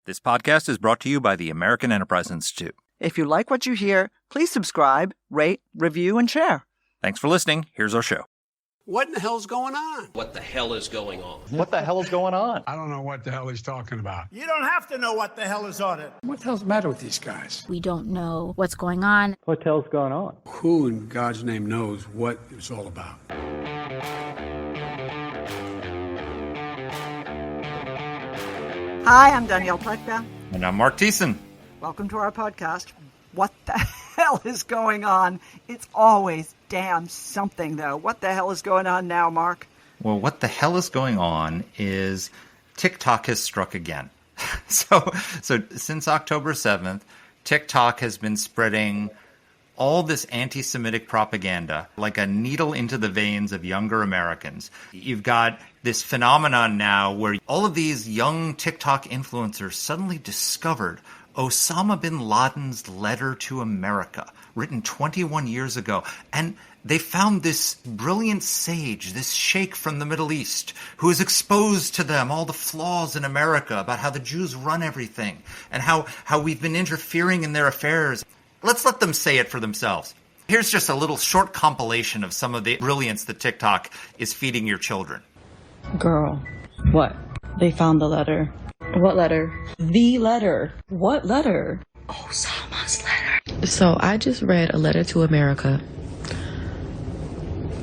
This podcast is brought to you by the American Enterprise Institute. If you like what you hear, please subscribe, rate, review, and share. Thanks for listening. Here's our show. What in the hell's going on? What the hell is going on? What the hell is going on? I don't know what the hell he's talking about. You don't have to know what the hell is on it. What the hell's the matter with these guys? We don't know what's going on. What the hell's going on? Who in God's name knows what it's all about? Hi, I'm Danielle Pleckbaum. And I'm Mark Thiessen. Welcome to our podcast. What the hell is going on? It's always damn something, though. What the hell is going on now, Mark? Well, what the hell is going on is TikTok has struck again. So since October 7th, TikTok has been spreading all this anti-Semitic propaganda like a needle into the veins of younger Americans. You've got this phenomenon now where all of these young TikTok influencers suddenly discovered Osama bin Laden's letter to America, written 21 years ago. And they found this brilliant sage, this sheikh from the Middle East, who has exposed to them all the flaws in America about how the Jews run everything and how we've been interfering in their affairs. Let's let them say it for themselves. Here's just a little short compilation of some of the brilliance that TikTok is feeding your children. Girl. What? They found the letter. What letter? The letter. What letter? Osama's letter. So I just read A Letter to America,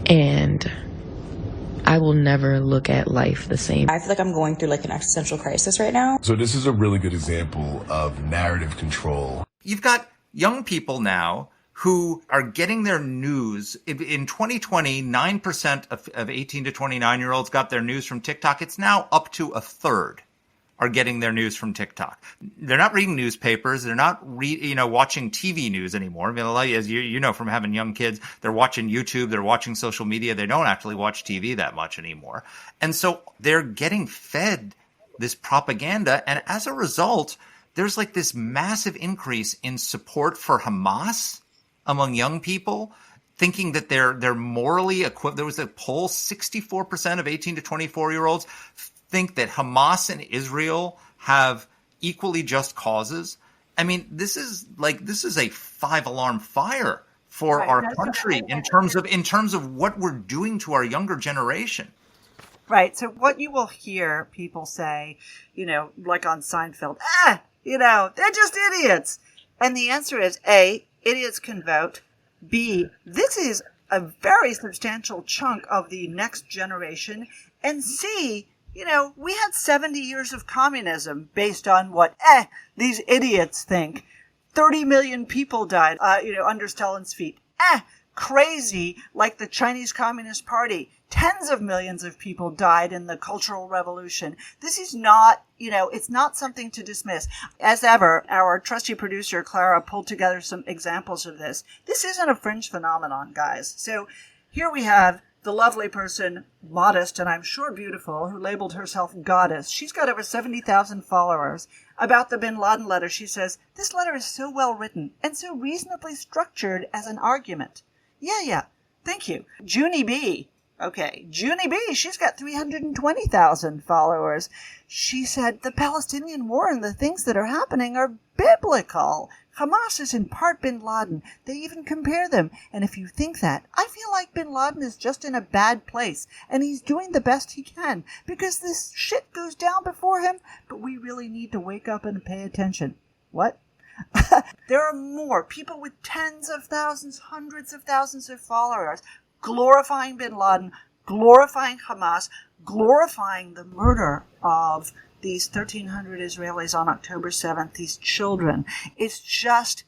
and I will never look at life the same. I feel like I'm going through like an existential crisis right now. So this is a really good example of narrative control. You've got young people now who are getting their news. In 2020, 9% of 18 to 29-year-olds got their news from TikTok. It's now up to a third are getting their news from TikTok. They're not reading newspapers. They're not watching TV news anymore. I mean, as you know from having young kids, they're watching YouTube. They're watching social media. They don't actually watch TV that much anymore. And so they're getting fed this propaganda. And as a result, there's like this massive increase in support for Hamas among young people, thinking that they're morally equivalent. There was a poll, 64% of 18 to 24-year-olds think that Hamas and Israel have equally just causes. I mean, this is a 5-alarm fire for our country in terms of what we're doing to our younger generation. Right. So what you will hear people say, like on Seinfeld, they're just idiots. And the answer is A, idiots can vote. B, this is a very substantial chunk of the next generation. And C, we had 70 years of communism based on what these idiots think. 30 million people died, under Stalin's feet. Crazy, like the Chinese Communist Party. Tens of millions of people died in the Cultural Revolution. This is not, it's not something to dismiss. As ever, our trusty producer, Clara, pulled together some examples of this. This isn't a fringe phenomenon, guys. So here we have the lovely person, modest and I'm sure beautiful, who labeled herself Goddess. She's got over 70,000 followers. About the bin Laden letter, she says, this letter is so well written and so reasonably structured as an argument. Yeah, thank you. Junie B. Okay, Junie B., she's got 320,000 followers. She said, the Palestinian war and the things that are happening are biblical. Hamas is in part bin Laden. They even compare them. And if you think that, I feel like bin Laden is just in a bad place. And he's doing the best he can. Because this shit goes down before him. But we really need to wake up and pay attention. What? There are more people with tens of thousands, hundreds of thousands of followers glorifying bin Laden, glorifying Hamas, glorifying the murder of these 1,300 Israelis on October 7th, these children. It's just,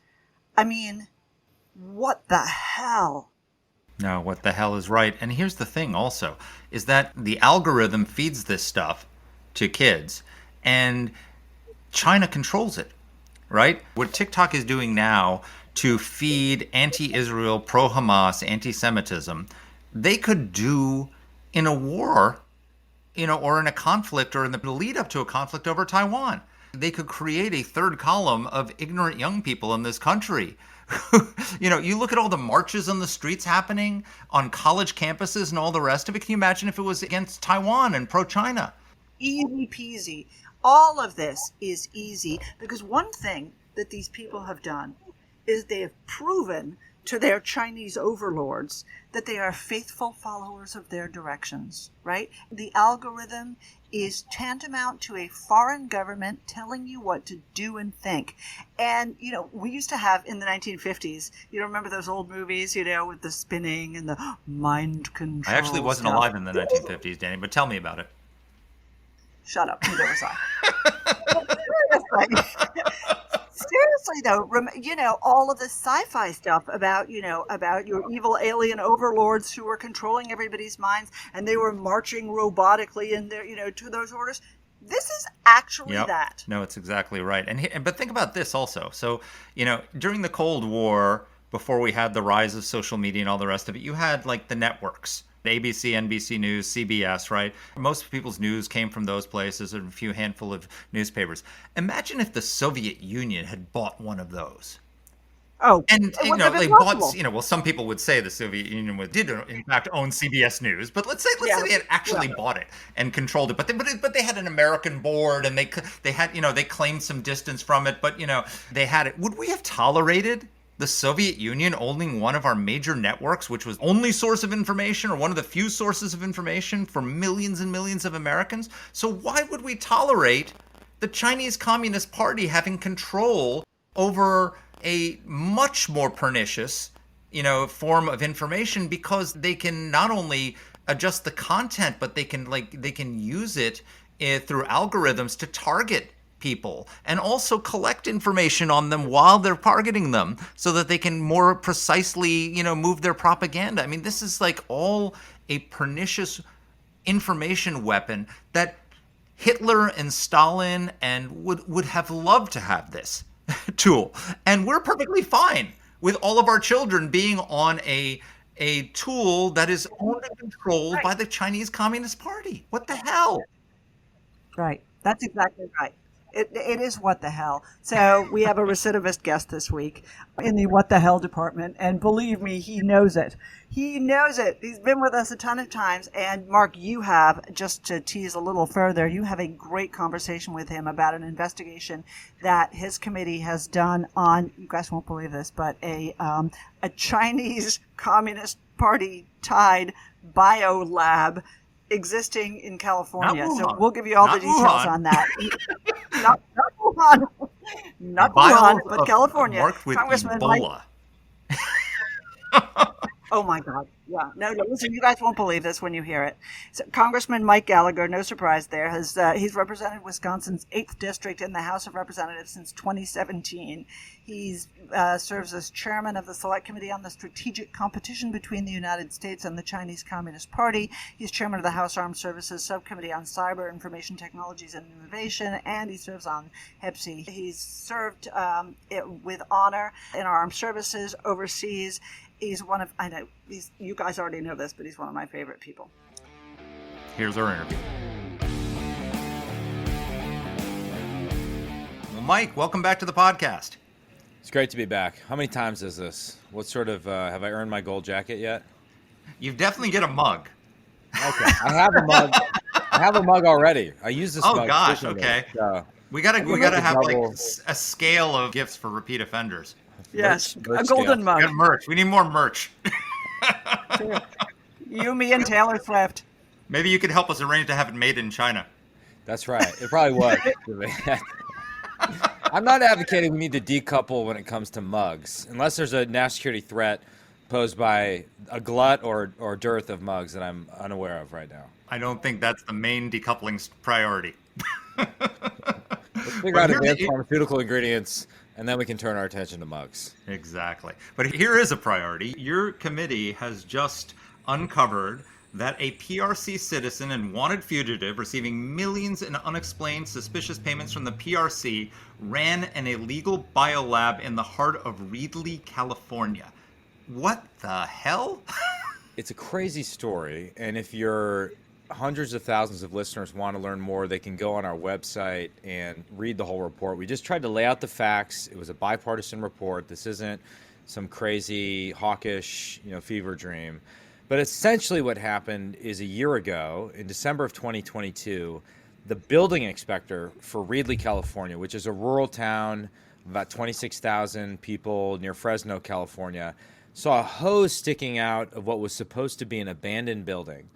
what the hell? No, what the hell is right. And here's the thing also, is that the algorithm feeds this stuff to kids, and China controls it, right? What TikTok is doing now to feed anti-Israel, pro-Hamas, anti-Semitism, they could do in a war, or in a conflict, or in the lead up to a conflict over Taiwan. They could create a third column of ignorant young people in this country. You look at all the marches on the streets happening on college campuses and all the rest of it. Can you imagine if it was against Taiwan and pro-China? Easy peasy. all of this is easy because one thing that these people have done is they have proven to their Chinese overlords that they are faithful followers of their directions, right? The algorithm is tantamount to a foreign government telling you what to do and think. And, we used to have in the 1950s, remember those old movies, with the spinning and the mind control I actually wasn't stuff? alive in the 1950s, Danny, but tell me about it. Shut up, neither was I. Seriously though, all of the sci-fi stuff about your evil alien overlords who were controlling everybody's minds and they were marching robotically in their, to those orders. This is actually that. No, it's exactly right. But think about this also. So, during the Cold War, before we had the rise of social media and all the rest of it, you had like the networks. ABC, NBC News, CBS, right? Most people's news came from those places and a few handful of newspapers. Imagine if the Soviet Union had bought one of those. Oh, and they bought. Some people would say the Soviet Union did in fact own CBS News, but let's say they had actually bought it and controlled it. But they had an American board, and they had they claimed some distance from it. But they had it. Would we have tolerated the Soviet Union owning one of our major networks, which was only source of information or one of the few sources of information for millions and millions of Americans? So why would we tolerate the Chinese Communist Party having control over a much more pernicious, form of information, because they can not only adjust the content, but they can use it through algorithms to target people and also collect information on them while they're targeting them so that they can more precisely, move their propaganda. I mean, this is like all a pernicious information weapon that Hitler and Stalin would have loved to have this tool. And we're perfectly fine with all of our children being on a tool that is owned and controlled by the Chinese Communist Party. What the hell? Right. That's exactly right. It is what the hell. So we have a recidivist guest this week in the what the hell department, and believe me, he knows it. He knows it. He's been with us a ton of times. And Mark, you have, just to tease a little further, you have a great conversation with him about an investigation that his committee has done on, you guys won't believe this, but a Chinese Communist Party tied biolab existing in California. So we'll give you all the details on that. Not Wuhan. Not Wuhan, but California. Marked with Congressman Ebola. Oh my God. Yeah. No, listen, you guys won't believe this when you hear it. So Congressman Mike Gallagher, no surprise there, he's represented Wisconsin's 8th district in the House of Representatives since 2017. He's serves as chairman of the Select Committee on the Strategic Competition between the United States and the Chinese Communist Party. He's chairman of the House Armed Services Subcommittee on Cyber, Information Technologies and Innovation, and he serves on HEPSI. He's served with honor in our armed services overseas. He's one of, I know, you guys already know this, but he's one of my favorite people. Here's our interview. Well, Mike, welcome back to the podcast. It's great to be back. How many times is this? What sort of, have I earned my gold jacket yet? You've definitely get a mug. Okay, I have a mug. I have a mug already. I use this mug. Oh gosh, okay. So we gotta have like a scale of gifts for repeat offenders. Yes, merch a golden scale. mug. We got merch. We need more merch. You, me, and Taylor Swift. Maybe you could help us arrange to have it made in China. That's right. It probably was. I'm not advocating we need to decouple when it comes to mugs, unless there's a national security threat posed by a glut or dearth of mugs that I'm unaware of right now. I don't think that's the main decoupling priority. Let's figure out advanced pharmaceutical ingredients, and then we can turn our attention to mugs. Exactly. But here is a priority. Your committee has just uncovered that a PRC citizen and wanted fugitive receiving millions in unexplained suspicious payments from the PRC ran an illegal biolab in the heart of Reedley, California. What the hell? It's a crazy story, and if you're hundreds of thousands of listeners want to learn more, they can go on our website and read the whole report. We just tried to lay out the facts. It was a bipartisan report. This isn't some crazy hawkish, fever dream. But essentially what happened is a year ago, in December of 2022, the building inspector for Reedley, California, which is a rural town, about 26,000 people near Fresno, California, saw a hose sticking out of what was supposed to be an abandoned building.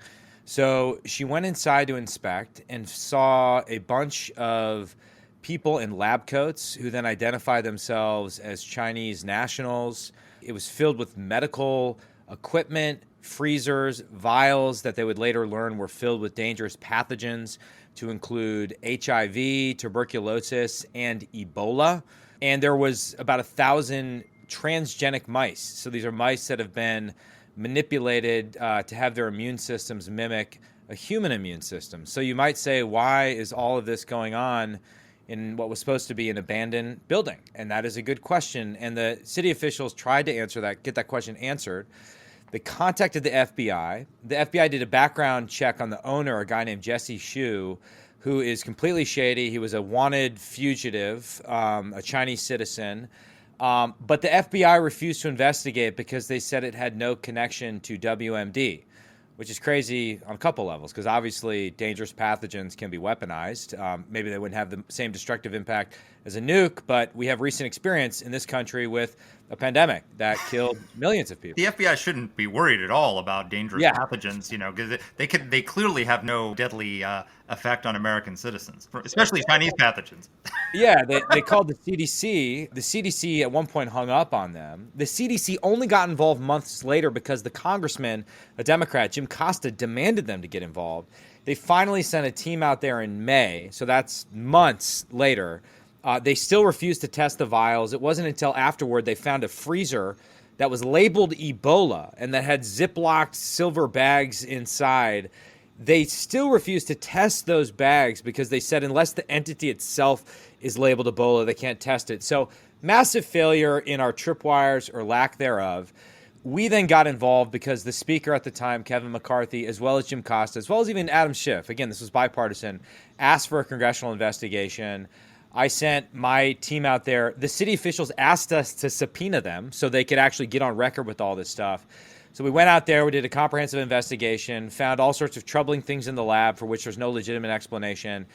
So she went inside to inspect and saw a bunch of people in lab coats who then identified themselves as Chinese nationals. It was filled with medical equipment, freezers, vials that they would later learn were filled with dangerous pathogens to include HIV, tuberculosis, and Ebola. And there was about 1,000 transgenic mice. So these are mice that have been manipulated to have their immune systems mimic a human immune system. So you might say, why is all of this going on in what was supposed to be an abandoned building? And that is a good question. And the city officials tried to answer that, get that question answered. They contacted the FBI. The FBI did a background check on the owner, a guy named Jesse Xu, who is completely shady. He was a wanted fugitive, a Chinese citizen. But the FBI refused to investigate because they said it had no connection to WMD, which is crazy on a couple levels, because obviously dangerous pathogens can be weaponized. Maybe they wouldn't have the same destructive impact as a nuke, but we have recent experience in this country with a pandemic that killed millions of people. The FBI shouldn't be worried at all about dangerous pathogens, because they clearly have no deadly effect on American citizens, especially Chinese pathogens. Yeah, they called the CDC. The CDC at one point hung up on them. The CDC only got involved months later because the congressman, a Democrat, Jim Costa, demanded them to get involved. They finally sent a team out there in May, so that's months later. They still refused to test the vials. It wasn't until afterward they found a freezer that was labeled Ebola and that had Ziplocked silver bags inside. They still refused to test those bags because they said unless the entity itself is labeled Ebola, they can't test it. So massive failure in our tripwires or lack thereof. We then got involved because the speaker at the time, Kevin McCarthy, as well as Jim Costa, as well as even Adam Schiff, again, this was bipartisan, asked for a congressional investigation. I sent my team out there. The city officials asked us to subpoena them so they could actually get on record with all this stuff. So we went out there, we did a comprehensive investigation, found all sorts of troubling things in the lab for which there's no legitimate explanation.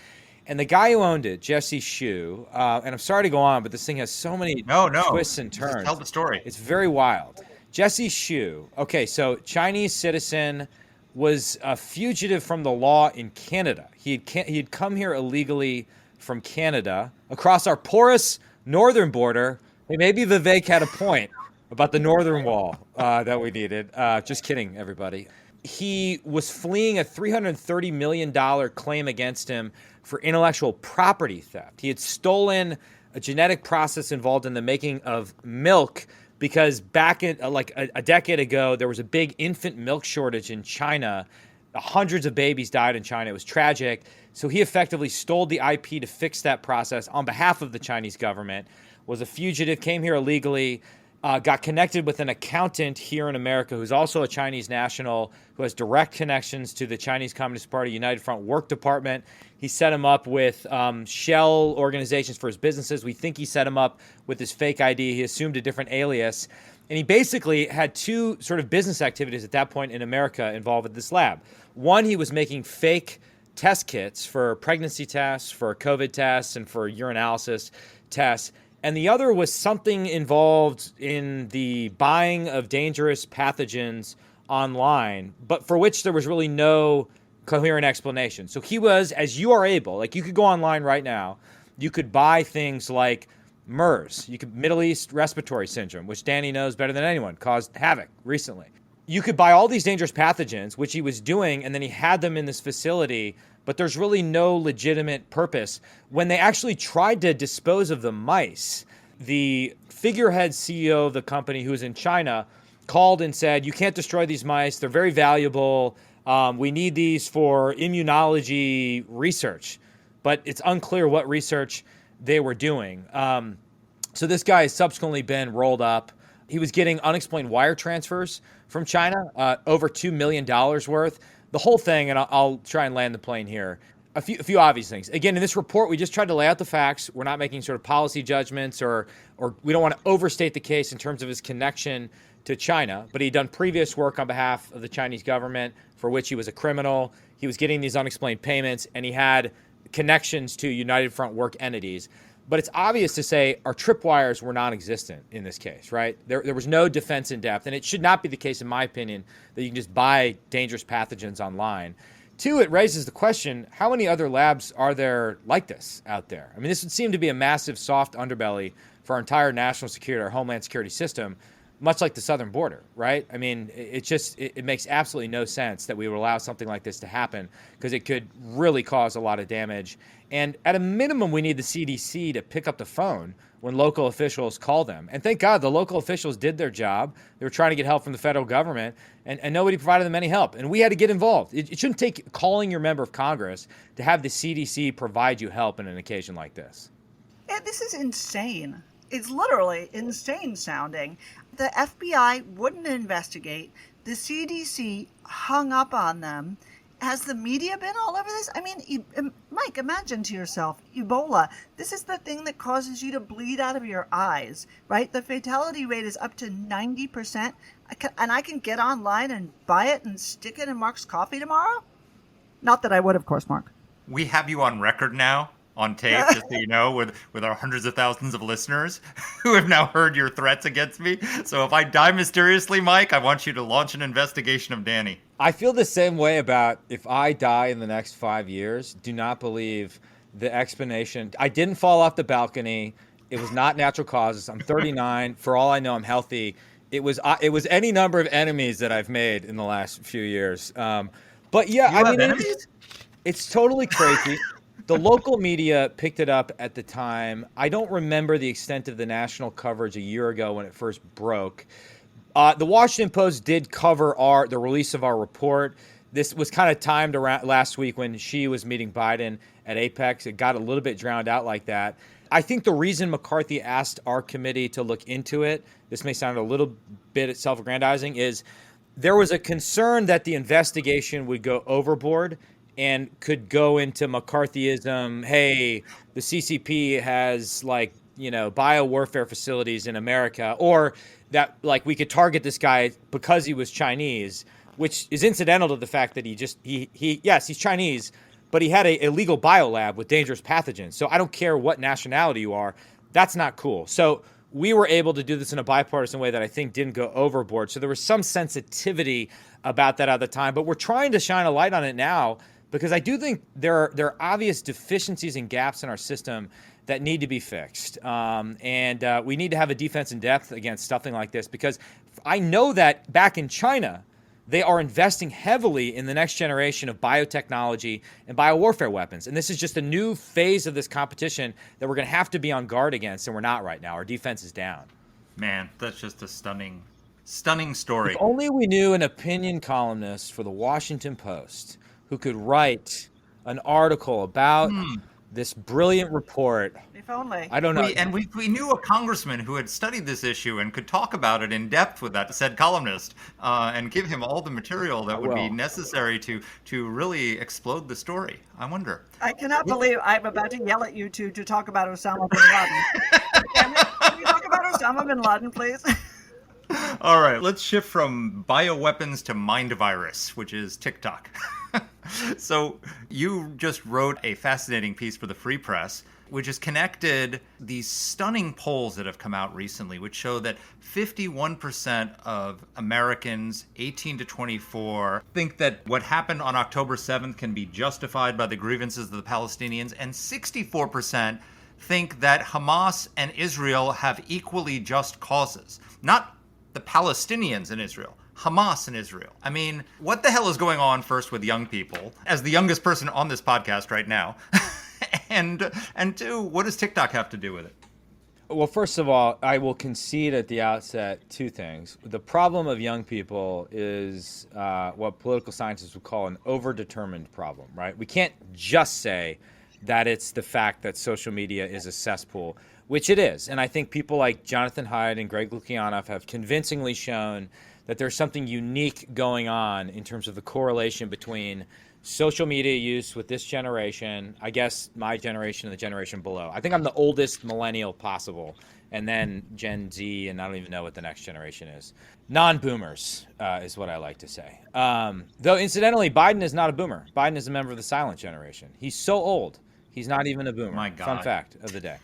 And the guy who owned it, Jesse Xu, and I'm sorry to go on, but this thing has so many twists and turns. Just tell the story. It's very wild. Jesse Xu, okay, so Chinese citizen, was a fugitive from the law in Canada. He had come here illegally from Canada across our porous northern border. Hey, maybe Vivek had a point about the northern wall that we needed. Just kidding, everybody. He was fleeing a $330 million claim against him for intellectual property theft. He had stolen a genetic process involved in the making of milk because back in like a decade ago, there was a big infant milk shortage in China. Hundreds of babies died in China. It was tragic. So he effectively stole the IP to fix that process on behalf of the Chinese government, was a fugitive, came here illegally, got connected with an accountant here in America who's also a Chinese national who has direct connections to the Chinese Communist Party United Front Work Department. He set him up with shell organizations for his businesses. We think he set him up with his fake ID. He assumed a different alias. And he basically had two sort of business activities at that point in America involved with this lab. One, he was making fake test kits for pregnancy tests, for COVID tests, and for urinalysis tests. And the other was something involved in the buying of dangerous pathogens online, but for which there was really no coherent explanation. So he was, as you are able, like you could go online right now, you could buy things like MERS, Middle East Respiratory Syndrome, which Danny knows better than anyone, caused havoc recently. You could buy all these dangerous pathogens, which he was doing, and then he had them in this facility, but there's really no legitimate purpose. When they actually tried to dispose of the mice, the figurehead CEO of the company, who was in China, called and said, you can't destroy these mice. They're very valuable. We need these for immunology research. But it's unclear what research they were doing. So this guy has subsequently been rolled up. He was getting unexplained wire transfers from China, over $2 million worth. The whole thing, and I'll try and land the plane here, a few obvious things. Again, in this report, we just tried to lay out the facts. We're not making sort of policy judgments or we don't want to overstate the case in terms of his connection to China, but he'd done previous work on behalf of the Chinese government for which he was a criminal. He was getting these unexplained payments, and he had connections to United Front work entities. But it's obvious to say our tripwires were non-existent in this case, right? There was no defense in depth, and it should not be the case, in my opinion, that you can just buy dangerous pathogens online. Two, it raises the question, how many other labs are there like this out there? I mean, this would seem to be a massive soft underbelly for our entire national security, our homeland security system, much like the southern border, right? I mean, it makes absolutely no sense that we would allow something like this to happen because it could really cause a lot of damage. And at a minimum, we need the CDC to pick up the phone when local officials call them. And thank God the local officials did their job. They were trying to get help from the federal government, and nobody provided them any help. And we had to get involved. It shouldn't take calling your member of Congress to have the CDC provide you help in an occasion like this. Yeah, this is insane. It's literally insane sounding. The FBI wouldn't investigate. The CDC hung up on them. Has the media been all over this? I mean, Mike, imagine to yourself, Ebola. This is the thing that causes you to bleed out of your eyes, right? The fatality rate is up to 90%. And I can get online and buy it and stick it in Mark's coffee tomorrow? Not that I would, of course, Mark. We have you on record now, on tape, just so you know, with our hundreds of thousands of listeners who have now heard your threats against me. So if I die mysteriously, Mike, I want you to launch an investigation of Danny. I feel the same way about if I die in the next 5 years. Do not believe the explanation. I didn't fall off the balcony. It was not natural causes. I'm 39. For all I know, I'm healthy. It was any number of enemies that I've made in the last few years. But yeah, I mean, it's totally crazy. The local media picked it up at the time. I don't remember the extent of the national coverage a year ago when it first broke. The Washington Post did cover the release of our report. This was kind of timed around last week when she was meeting Biden at Apex. It got a little bit drowned out like that. I think the reason McCarthy asked our committee to look into it, this may sound a little bit self-aggrandizing, is there was a concern that the investigation would go overboard and could go into McCarthyism. Hey, the CCP has biowarfare facilities in America, or that we could target this guy because he was Chinese, which is incidental to the fact that he's Chinese, but he had a illegal biolab with dangerous pathogens. So I don't care what nationality you are. That's not cool. So we were able to do this in a bipartisan way that I think didn't go overboard. So there was some sensitivity about that at the time, but we're trying to shine a light on it now because I do think there are obvious deficiencies and gaps in our system that need to be fixed. And we need to have a defense in depth against something like this because I know that back in China, they are investing heavily in the next generation of biotechnology and biowarfare weapons. And this is just a new phase of this competition that we're going to have to be on guard against, and we're not right now. Our defense is down. Man, that's just a stunning story. If only we knew an opinion columnist for the Washington Post who could write an article about this brilliant report. If only. I don't know. We knew a congressman who had studied this issue and could talk about it in depth with that said columnist and give him all the material that would be necessary to really explode the story. I wonder. I cannot believe I'm about to yell at you two to talk about Osama bin Laden. Can we talk about Osama bin Laden, please? All right, let's shift from bioweapons to mind virus, which is TikTok. So you just wrote a fascinating piece for the Free Press, which has connected these stunning polls that have come out recently, which show that 51% of Americans 18 to 24 think that what happened on October 7th can be justified by the grievances of the Palestinians, and 64% think that Hamas and Israel have equally just causes. Not the Palestinians in Israel, Hamas in Israel. I mean, what the hell is going on first with young people, as the youngest person on this podcast right now? and two, what does TikTok have to do with it? Well, first of all, I will concede at the outset two things. The problem of young people is what political scientists would call an overdetermined problem, right? We can't just say that it's the fact that social media is a cesspool, which it is. And I think people like Jonathan Haidt and Greg Lukianoff have convincingly shown that there's something unique going on in terms of the correlation between social media use with this generation, I guess my generation and the generation below. I think I'm the oldest millennial possible, and then Gen Z, and I don't even know what the next generation is. Non-boomers is what I like to say. Though, incidentally, Biden is not a boomer. Biden is a member of the silent generation. He's so old. He's not even a boomer. My God. Fun fact of the day.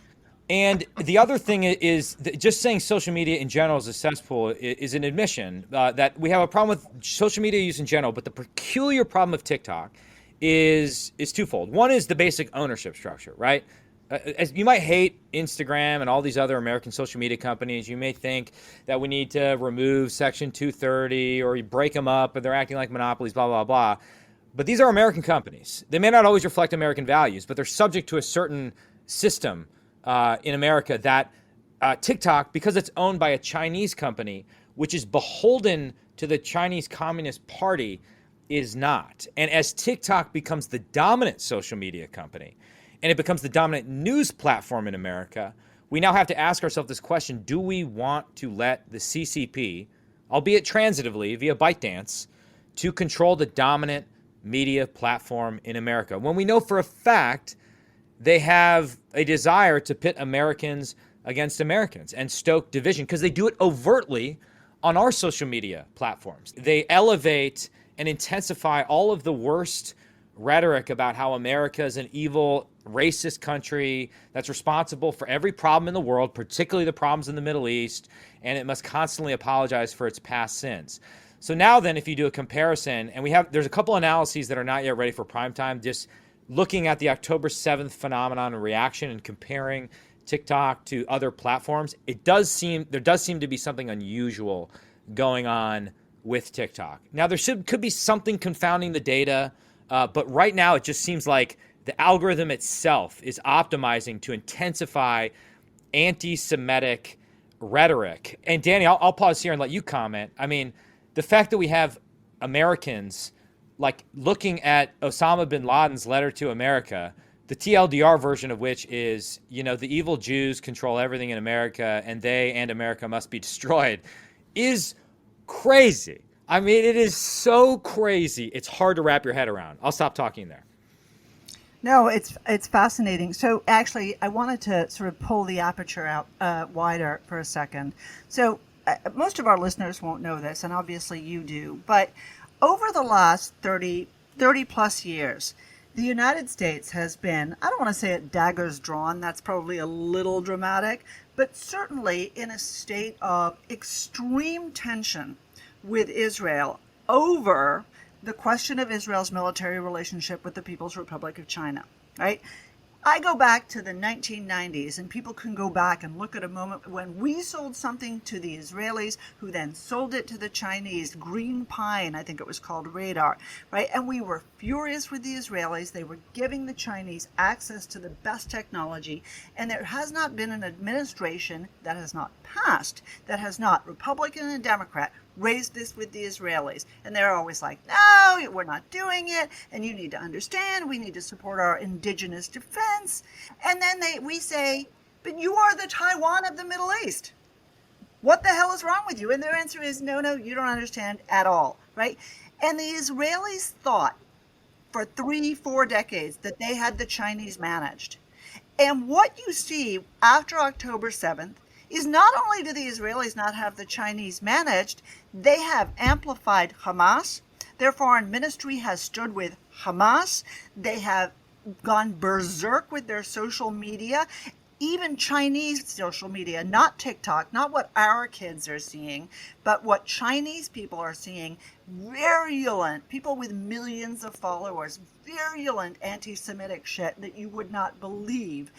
And the other thing is just saying social media in general is a cesspool is an admission that we have a problem with social media use in general, but the peculiar problem of TikTok is twofold. One is the basic ownership structure, right? As you might hate Instagram and all these other American social media companies. You may think that we need to remove Section 230 or you break them up and they're acting like monopolies, blah, blah, blah. But these are American companies. They may not always reflect American values, but they're subject to a certain system in America that TikTok, because it's owned by a Chinese company, which is beholden to the Chinese Communist Party, is not. And as TikTok becomes the dominant social media company and it becomes the dominant news platform in America, we now have to ask ourselves this question: do we want to let the CCP, albeit transitively via ByteDance, to control the dominant media platform in America, when we know for a fact they have a desire to pit Americans against Americans and stoke division, because they do it overtly on our social media platforms. They elevate and intensify all of the worst rhetoric about how America is an evil, racist country that's responsible for every problem in the world, particularly the problems in the Middle East, and it must constantly apologize for its past sins. So now then, if you do a comparison, and there's a couple analyses that are not yet ready for prime time, just looking at the October 7th phenomenon and reaction and comparing TikTok to other platforms, there does seem to be something unusual going on with TikTok. Now, there could be something confounding the data, but right now it just seems like the algorithm itself is optimizing to intensify anti-Semitic rhetoric. And Danny, I'll pause here and let you comment. I mean, the fact that we have Americans like looking at Osama bin Laden's letter to America, the TLDR version of which is, the evil Jews control everything in America and they and America must be destroyed, is crazy. I mean, it is so crazy. It's hard to wrap your head around. I'll stop talking there. No, it's fascinating. So actually, I wanted to sort of pull the aperture out wider for a second. So most of our listeners won't know this, and obviously you do, but over the last 30 plus years, the United States has been, I don't want to say it daggers drawn, that's probably a little dramatic, but certainly in a state of extreme tension with Israel over the question of Israel's military relationship with the People's Republic of China, right? I go back to the 1990s, and people can go back and look at a moment when we sold something to the Israelis, who then sold it to the Chinese, Green Pine, I think it was called radar, right? And we were furious with the Israelis. They were giving the Chinese access to the best technology, and there has not been an administration that has not passed, that has not, Republican and Democrat, raised this with the Israelis. And they're always like, no, we're not doing it. And you need to understand, we need to support our indigenous defense. And then we say, but you are the Taiwan of the Middle East. What the hell is wrong with you? And their answer is, no, you don't understand at all, right? And the Israelis thought for 3-4 decades that they had the Chinese managed. And what you see after October 7th is not only do the Israelis not have the Chinese managed, they have amplified Hamas. Their foreign ministry has stood with Hamas. They have gone berserk with their social media, even Chinese social media, not TikTok, not what our kids are seeing, but what Chinese people are seeing. Virulent, people with millions of followers, virulent anti-Semitic shit that you would not believe.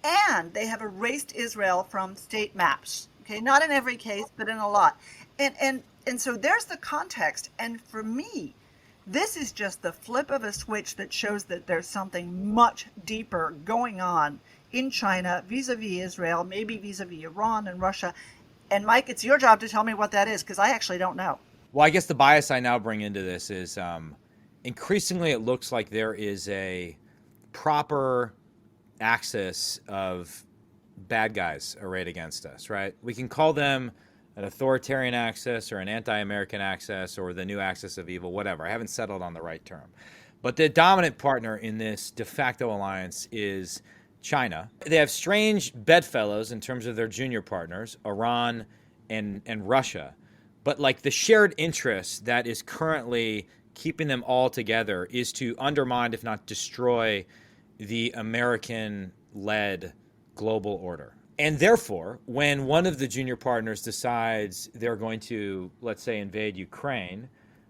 And they have erased Israel from state maps. Okay, not in every case, but in a lot. And so there's the context. And for me, this is just the flip of a switch that shows that there's something much deeper going on in China vis-a-vis Israel, maybe vis-a-vis Iran and Russia. And Mike, it's your job to tell me what that is, because I actually don't know. Well, I guess the bias I now bring into this is increasingly it looks like there is a proper axis of bad guys arrayed against us, right? We can call them an authoritarian axis or an anti-American axis or the new axis of evil, whatever. I haven't settled on the right term. But the dominant partner in this de facto alliance is China. They have strange bedfellows in terms of their junior partners, Iran and Russia. But like the shared interest that is currently keeping them all together is to undermine, if not destroy, the American-led global order. And therefore, when one of the junior partners decides they're going to, let's say, invade Ukraine,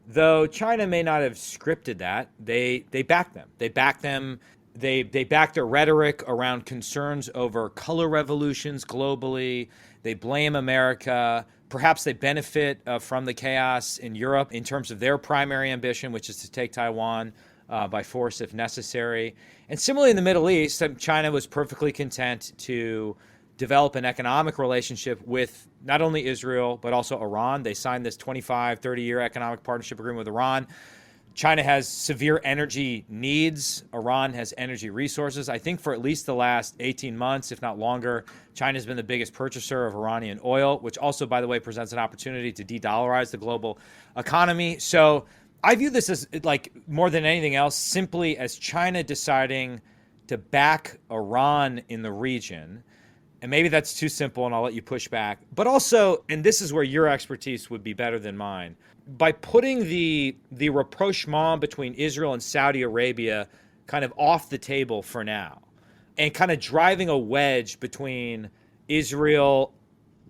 though China may not have scripted that, they back them. They back them. They back their rhetoric around concerns over color revolutions globally. They blame America. Perhaps they benefit from the chaos in Europe in terms of their primary ambition, which is to take Taiwan by force if necessary. And similarly in the Middle East, China was perfectly content to develop an economic relationship with not only Israel, but also Iran. They signed this 25, 30-year economic partnership agreement with Iran. China has severe energy needs. Iran has energy resources. I think for at least the last 18 months, if not longer, China's been the biggest purchaser of Iranian oil, which also, by the way, presents an opportunity to de-dollarize the global economy. So I view this as, like, more than anything else, simply as China deciding to back Iran in the region. And maybe that's too simple, and I'll let you push back. But also, and this is where your expertise would be better than mine, by putting the rapprochement between Israel and Saudi Arabia kind of off the table for now, and kind of driving a wedge between Israel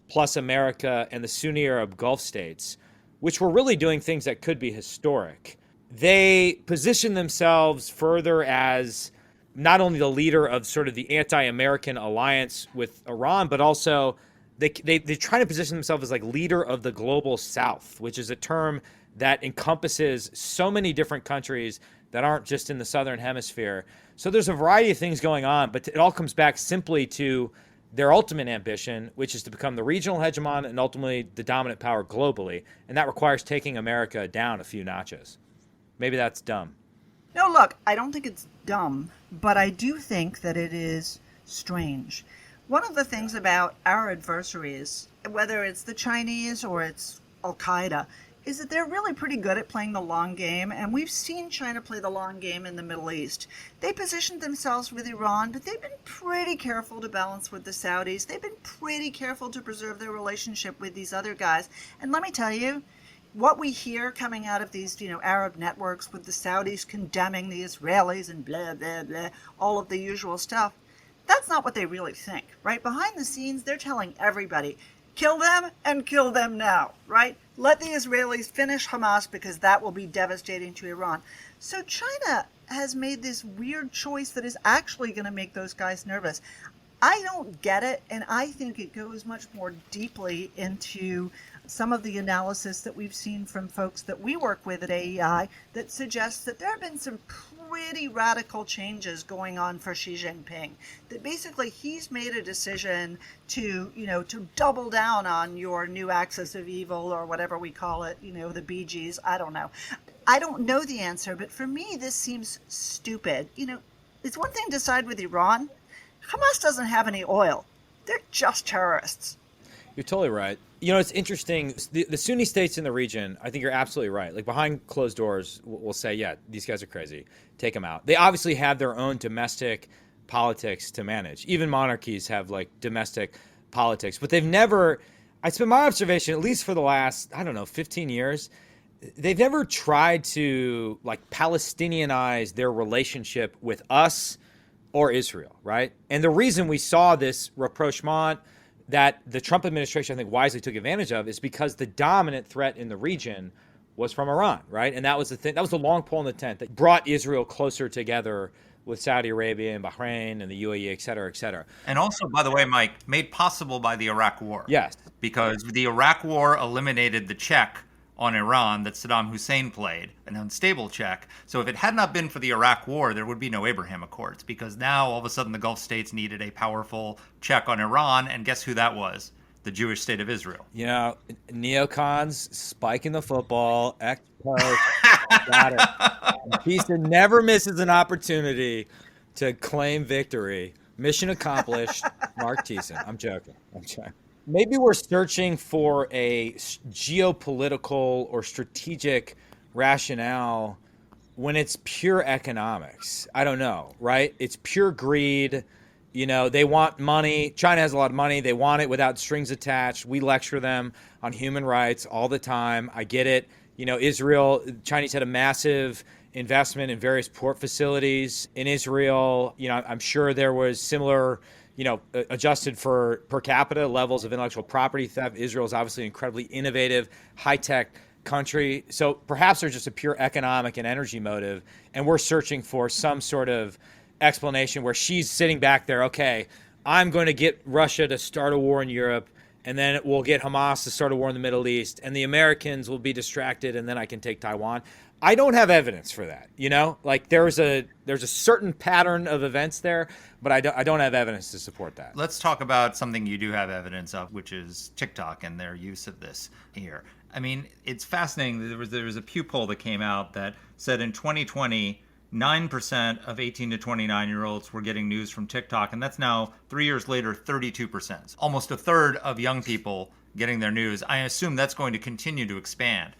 plus America and the Sunni Arab Gulf states, which were really doing things that could be historic. They position themselves further as not only the leader of sort of the anti-American alliance with Iran, but also they try to position themselves as like leader of the global South, which is a term that encompasses so many different countries that aren't just in the Southern Hemisphere. So there's a variety of things going on, but it all comes back simply to their ultimate ambition, which is to become the regional hegemon and ultimately the dominant power globally. And that requires taking America down a few notches. Maybe that's dumb. No, look, I don't think it's dumb, but I do think that it is strange. One of the things about our adversaries, whether it's the Chinese or it's Al-Qaeda, is that they're really pretty good at playing the long game, and we've seen China play the long game in the Middle East. They positioned themselves with Iran, but they've been pretty careful to balance with the Saudis. They've been pretty careful to preserve their relationship with these other guys. And let me tell you, what we hear coming out of these, Arab networks with the Saudis condemning the Israelis and blah, blah, blah, all of the usual stuff, that's not what they really think, right? Behind the scenes, they're telling everybody, kill them and kill them now, right? Let the Israelis finish Hamas because that will be devastating to Iran. So China has made this weird choice that is actually going to make those guys nervous. I don't get it, and I think it goes much more deeply into some of the analysis that we've seen from folks that we work with at AEI that suggests that there have been some pretty radical changes going on for Xi Jinping. That basically he's made a decision to double down on your new axis of evil or whatever we call it, the BGs. I don't know. I don't know the answer, but for me, this seems stupid. It's one thing to side with Iran. Hamas doesn't have any oil. They're just terrorists. You're totally right. It's interesting. The Sunni states in the region, I think you're absolutely right. Like behind closed doors, we'll say, yeah, these guys are crazy. Take them out. They obviously have their own domestic politics to manage. Even monarchies have like domestic politics, but they've never, it's been my observation, at least for the last, 15 years, they've never tried to like Palestinianize their relationship with us or Israel, right? And the reason we saw this rapprochement that the Trump administration, I think, wisely took advantage of is because the dominant threat in the region was from Iran, right? And that was the thing. That was the long pole in the tent that brought Israel closer together with Saudi Arabia and Bahrain and the UAE, et cetera, et cetera. And also, by the way, Mike, made possible by the Iraq War. Yes. Because the Iraq War eliminated the check on Iran that Saddam Hussein played, an unstable check. So if it had not been for the Iraq War, there would be no Abraham Accords, because now all of a sudden the Gulf states needed a powerful check on Iran, and guess who that was? The Jewish state of Israel. Neocons spiking the football, ex-post, got it. Pisa never misses an opportunity to claim victory. Mission accomplished. Mark Thiessen. I'm joking. Maybe we're searching for a geopolitical or strategic rationale when it's pure economics. I don't know, right? It's pure greed. They want money. China has a lot of money. They want it without strings attached. We lecture them on human rights all the time. I get it. Israel, Chinese had a massive investment in various port facilities in Israel. You know, I'm sure there was similar, adjusted for per capita levels of intellectual property theft. Israel is obviously an incredibly innovative, high-tech country. So perhaps there's just a pure economic and energy motive, and we're searching for some sort of explanation where she's sitting back there, okay, I'm going to get Russia to start a war in Europe, and then we'll get Hamas to start a war in the Middle East, and the Americans will be distracted, and then I can take Taiwan. I don't have evidence for that, like there's a certain pattern of events there, but I don't have evidence to support that. Let's talk about something you do have evidence of, which is TikTok and their use of this here. I mean, it's fascinating. There was a Pew poll that came out that said in 2020, 9% of 18 to 29-year-olds were getting news from TikTok, and that's now 3 years later, 32%. Almost a third of young people getting their news. I assume that's going to continue to expand.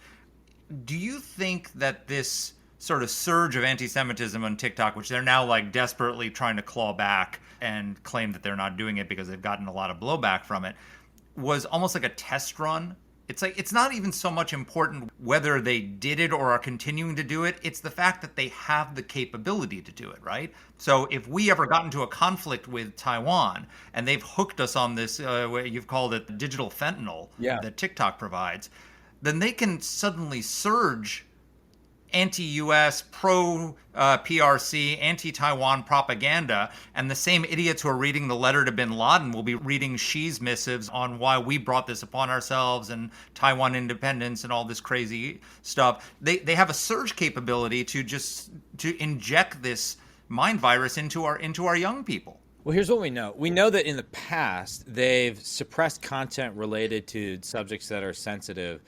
Do you think that this sort of surge of anti-Semitism on TikTok, which they're now like desperately trying to claw back and claim that they're not doing it because they've gotten a lot of blowback from it, was almost like a test run? It's like, it's not even so much important whether they did it or are continuing to do it. It's the fact that they have the capability to do it, right? So if we ever got into a conflict with Taiwan and they've hooked us on this, you've called it digital fentanyl that TikTok provides, then they can suddenly surge anti-U.S., pro-PRC, anti-Taiwan propaganda, and the same idiots who are reading the letter to bin Laden will be reading Xi's missives on why we brought this upon ourselves and Taiwan independence and all this crazy stuff. They have a surge capability to inject this mind virus into our young people. Well, here's what we know. We know that in the past, they've suppressed content related to subjects that are sensitive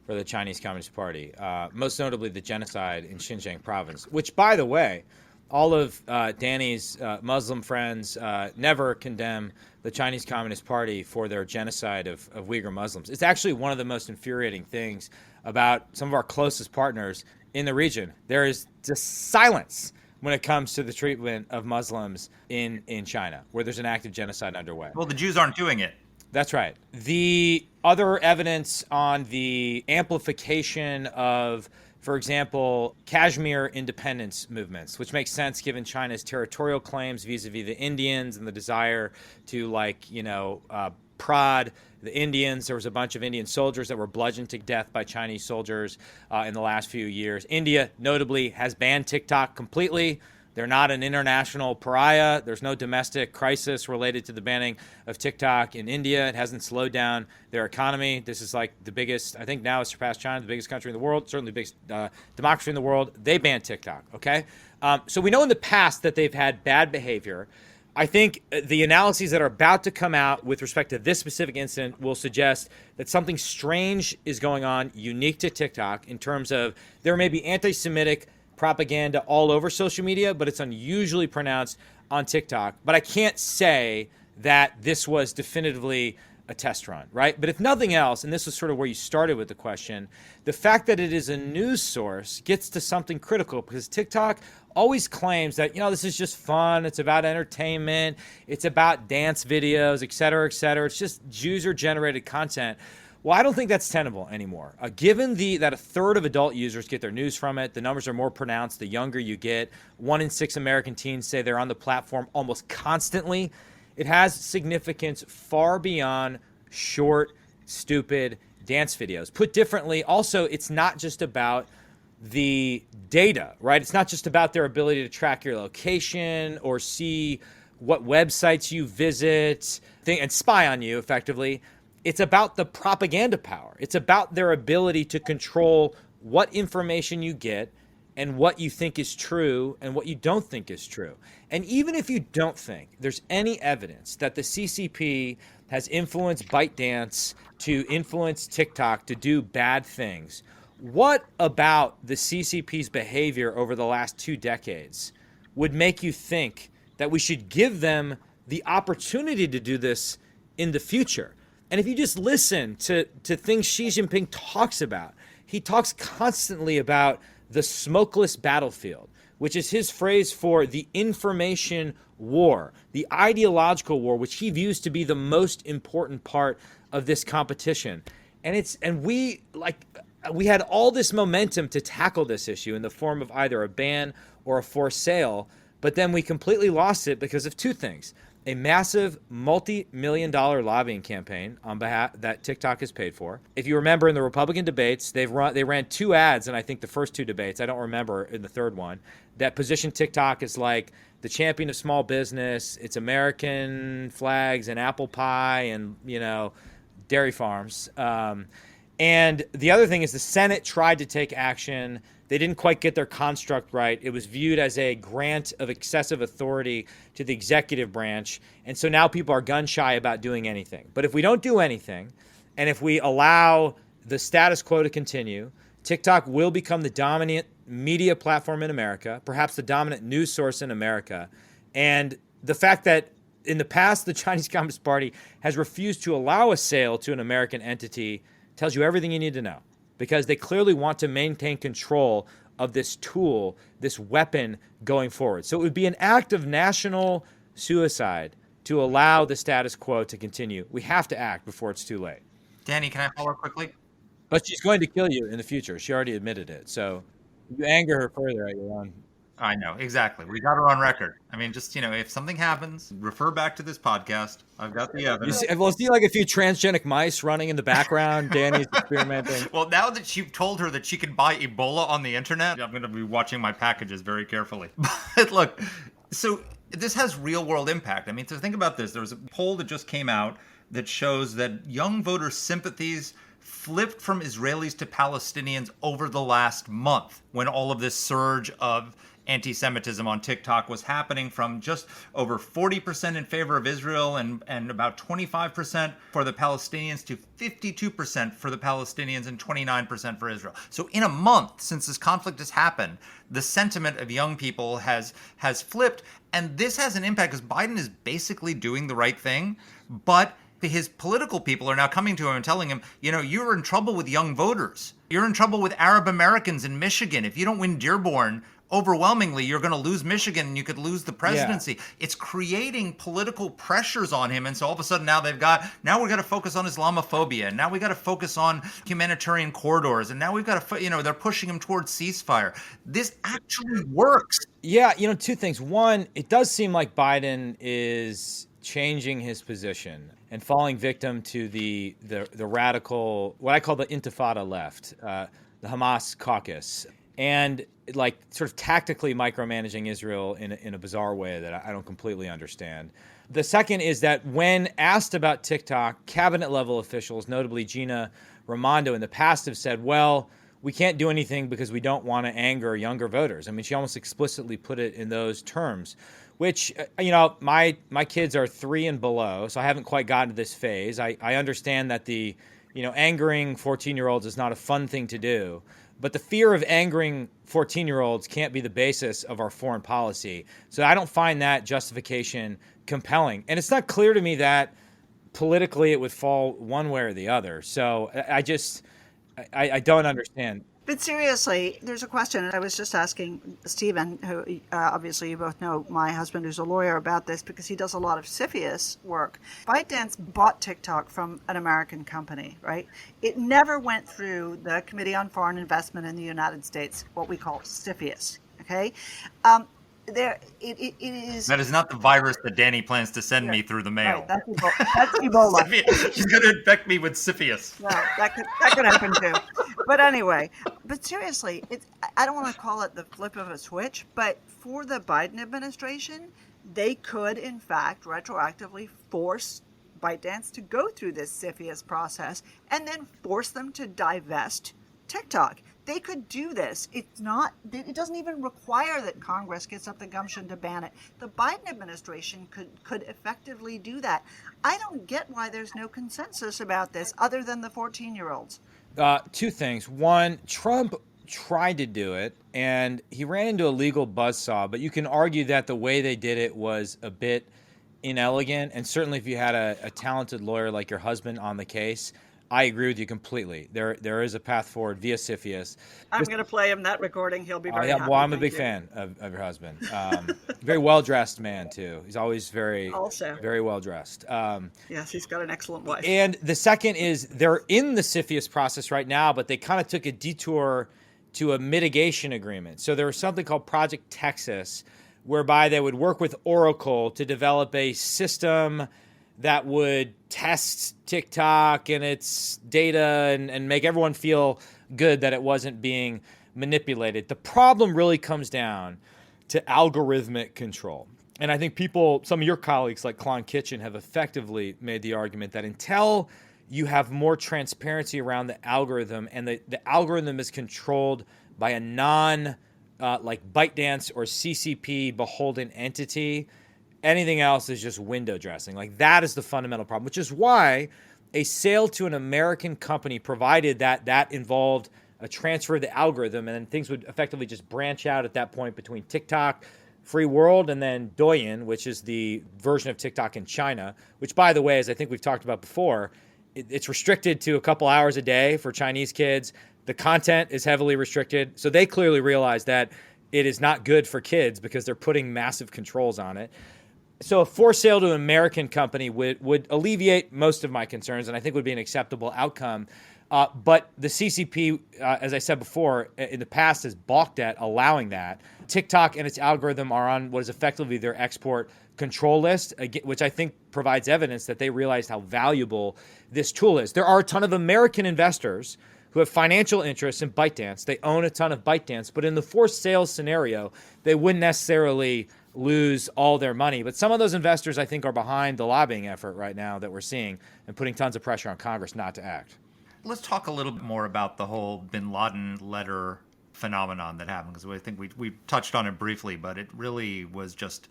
for the Chinese Communist Party, most notably the genocide in Xinjiang province, which, by the way, all of Danny's Muslim friends never condemn the Chinese Communist Party for their genocide of Uyghur Muslims. It's actually one of the most infuriating things about some of our closest partners in the region. There is just silence when it comes to the treatment of Muslims in China, where there's an active genocide underway. Well, the Jews aren't doing it. That's right. The other evidence on the amplification of, for example, Kashmir independence movements, which makes sense given China's territorial claims vis-a-vis the Indians and the desire to, prod the Indians. There was a bunch of Indian soldiers that were bludgeoned to death by Chinese soldiers in the last few years. India, notably, has banned TikTok completely. They're not an international pariah. There's no domestic crisis related to the banning of TikTok in India. It hasn't slowed down their economy. This is like the biggest, I think now it's surpassed China, the biggest country in the world, certainly the biggest democracy in the world. They banned TikTok, okay? So we know in the past that they've had bad behavior. I think the analyses that are about to come out with respect to this specific incident will suggest that something strange is going on, unique to TikTok, in terms of there may be anti-Semitic propaganda all over social media, but it's unusually pronounced on TikTok. But I can't say that this was definitively a test run, right? But if nothing else, and this is sort of where you started with the question, the fact that it is a news source gets to something critical, because TikTok always claims that, this is just fun, it's about entertainment, it's about dance videos, et cetera, it's just user-generated content. Well, I don't think that's tenable anymore. Given that a third of adult users get their news from it, the numbers are more pronounced the younger you get. 1 in 6 American teens say they're on the platform almost constantly. It has significance far beyond short, stupid dance videos. Put differently, also, it's not just about the data, right? It's not just about their ability to track your location or see what websites you visit and spy on you effectively. It's about the propaganda power. It's about their ability to control what information you get and what you think is true and what you don't think is true. And even if you don't think there's any evidence that the CCP has influenced ByteDance to influence TikTok to do bad things, what about the CCP's behavior over the last 2 decades would make you think that we should give them the opportunity to do this in the future? And if you just listen to things Xi Jinping talks about, he talks constantly about the smokeless battlefield, which is his phrase for the information war, the ideological war, which he views to be the most important part of this competition. And we we had all this momentum to tackle this issue in the form of either a ban or a forced sale, but then we completely lost it because of two things. A massive multi-million-dollar lobbying campaign on behalf that TikTok has paid for. If you remember in the Republican debates, they ran two ads, and I think the first two debates, I don't remember in the third one, that positioned TikTok as like the champion of small business. It's American flags and apple pie and, dairy farms. And the other thing is the Senate tried to take action. They didn't quite get their construct right. It was viewed as a grant of excessive authority to the executive branch. And so now people are gun shy about doing anything. But if we don't do anything, and if we allow the status quo to continue, TikTok will become the dominant media platform in America, perhaps the dominant news source in America. And the fact that in the past, the Chinese Communist Party has refused to allow a sale to an American entity tells you everything you need to know, because they clearly want to maintain control of this tool, this weapon going forward. So it would be an act of national suicide to allow the status quo to continue. We have to act before it's too late. Danny, can I follow up quickly? But she's going to kill you in the future. She already admitted it. So you anger her further at your own. I know, exactly. We got her on record. I mean, just, if something happens, refer back to this podcast. I've got the evidence. See like a few transgenic mice running in the background. Danny's experimenting. Well, now that you've told her that she can buy Ebola on the internet, I'm going to be watching my packages very carefully. But look, so this has real world impact. I mean, so think about this. There was a poll that just came out that shows that young voter sympathies flipped from Israelis to Palestinians over the last month when all of this surge of anti-Semitism on TikTok was happening, from just over 40% in favor of Israel and about 25% for the Palestinians to 52% for the Palestinians and 29% for Israel. So in a month since this conflict has happened, the sentiment of young people has flipped. And this has an impact because Biden is basically doing the right thing, but his political people are now coming to him and telling him, you're in trouble with young voters. You're in trouble with Arab Americans in Michigan. If you don't win Dearborn, overwhelmingly, you're going to lose Michigan and you could lose the presidency. Yeah. It's creating political pressures on him. And so all of a sudden now we've got to focus on Islamophobia. And now we got to focus on humanitarian corridors. And now we've got to, they're pushing him towards ceasefire. This actually works. Yeah. Two things. One, it does seem like Biden is changing his position and falling victim to the radical, what I call the Intifada left, the Hamas caucus. And like sort of tactically micromanaging Israel in a bizarre way that I don't completely understand. The second is that when asked about TikTok, cabinet level officials, notably Gina Raimondo in the past, have said, well, we can't do anything because we don't want to anger younger voters. I mean, she almost explicitly put it in those terms, which, my kids are 3 and below, so I haven't quite gotten to this phase. I understand that the, angering 14-year-olds is not a fun thing to do. But the fear of angering 14-year-olds can't be the basis of our foreign policy. So I don't find that justification compelling. And it's not clear to me that politically it would fall one way or the other. So I don't understand. But seriously, there's a question, and I was just asking Stephen, who obviously you both know, my husband who's a lawyer, about this because he does a lot of CFIUS work. ByteDance bought TikTok from an American company, right? It never went through the Committee on Foreign Investment in the United States, what we call CFIUS, okay? It is. That is not the virus that Danny plans to send me through the mail. Right, that's Ebola. She's going to infect me with syphilis. No, that could happen too. But anyway, seriously, I don't want to call it the flip of a switch, but for the Biden administration, they could in fact retroactively force ByteDance to go through this CFIUS process and then force them to divest TikTok. They could do this. It doesn't even require that Congress gets up the gumption to ban it. The Biden administration could effectively do that. I don't get why there's no consensus about this other than the 14-year-olds. Two things. One, Trump tried to do it, and he ran into a legal buzzsaw, but you can argue that the way they did it was a bit inelegant, and certainly if you had a talented lawyer like your husband on the case, I agree with you completely. There is a path forward via CFIUS. I'm going to play him that recording. He'll be very yeah, happy. well, I'm a Thank big you. fan of your husband. Very well-dressed man, too. He's always very well-dressed. Yes, he's got an excellent wife. And the second is they're in the CFIUS process right now, but they kind of took a detour to a mitigation agreement. So there was something called Project Texas, whereby they would work with Oracle to develop a system that would test TikTok and its data and make everyone feel good that it wasn't being manipulated. The problem really comes down to algorithmic control. And I think some of your colleagues like Klon Kitchen have effectively made the argument that until you have more transparency around the algorithm and the algorithm is controlled by a like ByteDance or CCP beholden entity, anything else is just window dressing. Like that is the fundamental problem, which is why a sale to an American company, provided that involved a transfer of the algorithm, and then things would effectively just branch out at that point between TikTok, Free World, and then Douyin, which is the version of TikTok in China, which, by the way, as I think we've talked about before, it's restricted to a couple hours a day for Chinese kids. The content is heavily restricted. So they clearly realize that it is not good for kids because they're putting massive controls on it. So a forced sale to an American company would alleviate most of my concerns, and I think would be an acceptable outcome. But the CCP, as I said before, in the past has balked at allowing that. TikTok and its algorithm are on what is effectively their export control list, which I think provides evidence that they realized how valuable this tool is. There are a ton of American investors who have financial interests in ByteDance. They own a ton of ByteDance, but in the forced sales scenario, they wouldn't necessarily lose all their money. But some of those investors, I think, are behind the lobbying effort right now that we're seeing and putting tons of pressure on Congress not to act. Let's talk a little bit more about the whole bin Laden letter phenomenon that happened, because I think we touched on it briefly, but it really was just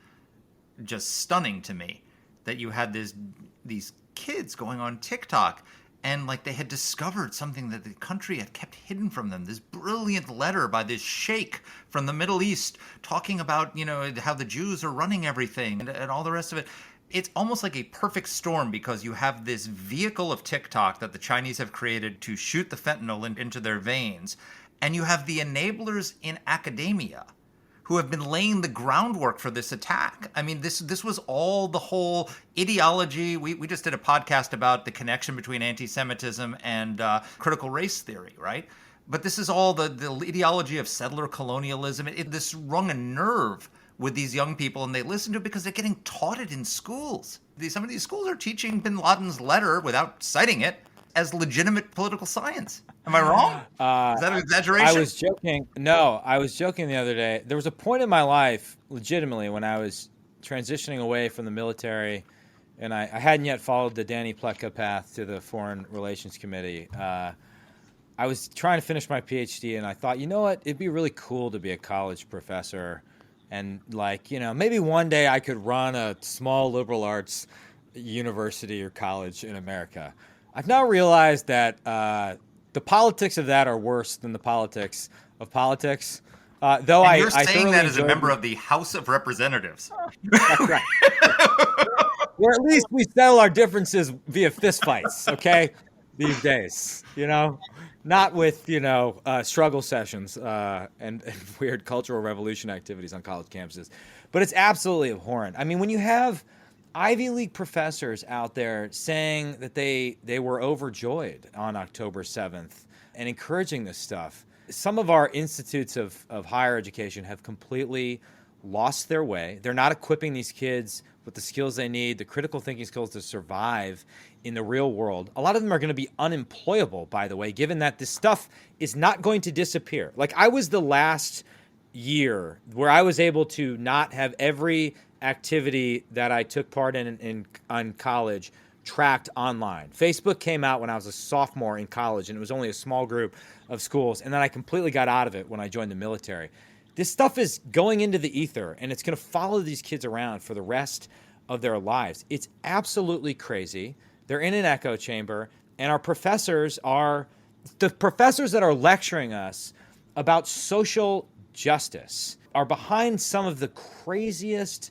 stunning to me that you had these kids going on TikTok and like they had discovered something that the country had kept hidden from them. This brilliant letter by this sheikh from the Middle East talking about, how the Jews are running everything and all the rest of it. It's almost like a perfect storm, because you have this vehicle of TikTok that the Chinese have created to shoot the fentanyl into their veins. And you have the enablers in academia who have been laying the groundwork for this attack. I mean, this was all the whole ideology. We just did a podcast about the connection between anti-Semitism and critical race theory, right? But this is all the ideology of settler colonialism. This rung a nerve with these young people, and they listen to it because they're getting taught it in schools. Some of these schools are teaching bin Laden's letter, without citing it, as legitimate political science. Am I wrong? Is that an exaggeration? I was joking. No, I was joking the other day. There was a point in my life, legitimately, when I was transitioning away from the military, and I hadn't yet followed the Danny Pletka path to the Foreign Relations Committee. I was trying to finish my PhD, and I thought, you know what? It'd be really cool to be a college professor. And maybe one day I could run a small liberal arts university or college in America. I've now realized that the politics of that are worse than the politics of politics. Though and you're I saying that as a member of the House of Representatives. That's right. Or at least we settle our differences via fistfights, okay? These days, not with struggle sessions and weird cultural revolution activities on college campuses. But it's absolutely abhorrent. I mean, when you have Ivy League professors out there saying that they were overjoyed on October 7th and encouraging this stuff, some of our institutes of higher education have completely lost their way. They're not equipping these kids with the skills they need, the critical thinking skills to survive in the real world. A lot of them are going to be unemployable, by the way, given that this stuff is not going to disappear. Like, I was the last year where I was able to not have every activity that I took part in college tracked online. Facebook came out when I was a sophomore in college, and it was only a small group of schools. And then I completely got out of it when I joined the military. This stuff is going into the ether, and it's going to follow these kids around for the rest of their lives. It's absolutely crazy. They're in an echo chamber, and our professors are the professors that are lecturing us about social justice are behind some of the craziest,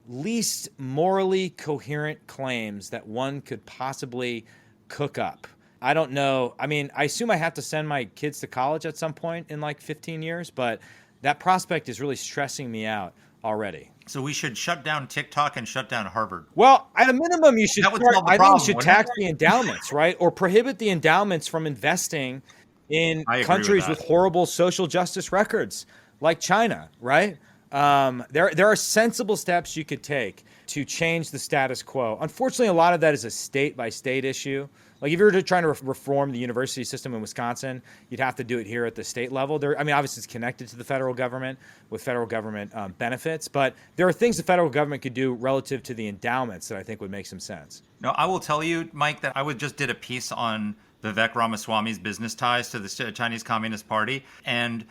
least morally coherent claims that one could possibly cook up. I don't know. I mean, I assume I have to send my kids to college at some point in like 15 years, but that prospect is really stressing me out already. So we should shut down TikTok and shut down Harvard. Well, at a minimum, you should. That would solve the I think problem, you should wouldn't tax it? the endowments, right? Or prohibit the endowments from investing in I agree countries with with horrible social justice records, like China, right? There are sensible steps you could take to change the status quo. Unfortunately, a lot of that is a state by state issue. Like if you were trying to reform the university system in Wisconsin, you'd have to do it here at the state level. Obviously it's connected to the federal government with federal government benefits, but there are things the federal government could do relative to the endowments that I think would make some sense. No, I will tell you, Mike, that I just did a piece on Vivek Ramaswamy's business ties to the Chinese Communist Party, and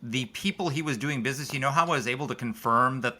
the people he was doing business, you know how I was able to confirm that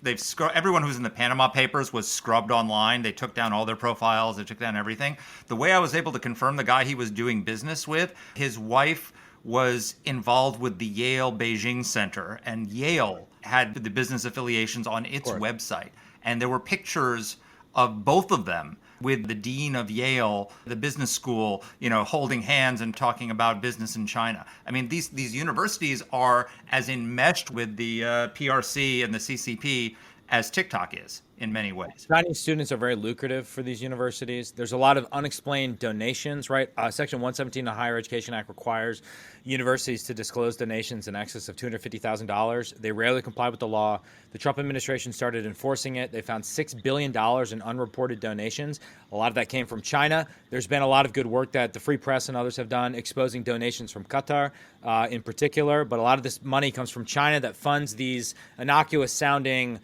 everyone who's in the Panama Papers was scrubbed online. They took down all their profiles. They took down everything. The way I was able to confirm the guy he was doing business with, his wife was involved with the Yale Beijing Center, and Yale had the business affiliations on its website. And there were pictures of both of them with the dean of Yale, the business school, holding hands and talking about business in China. I mean, these universities are as enmeshed with the PRC and the CCP as TikTok is in many ways. Chinese students are very lucrative for these universities. There's a lot of unexplained donations, right? Section 117 of the Higher Education Act requires universities to disclose donations in excess of $250,000. They rarely comply with the law. The Trump administration started enforcing it. They found $6 billion in unreported donations. A lot of that came from China. There's been a lot of good work that the Free Press and others have done exposing donations from Qatar in particular. But a lot of this money comes from China that funds these innocuous sounding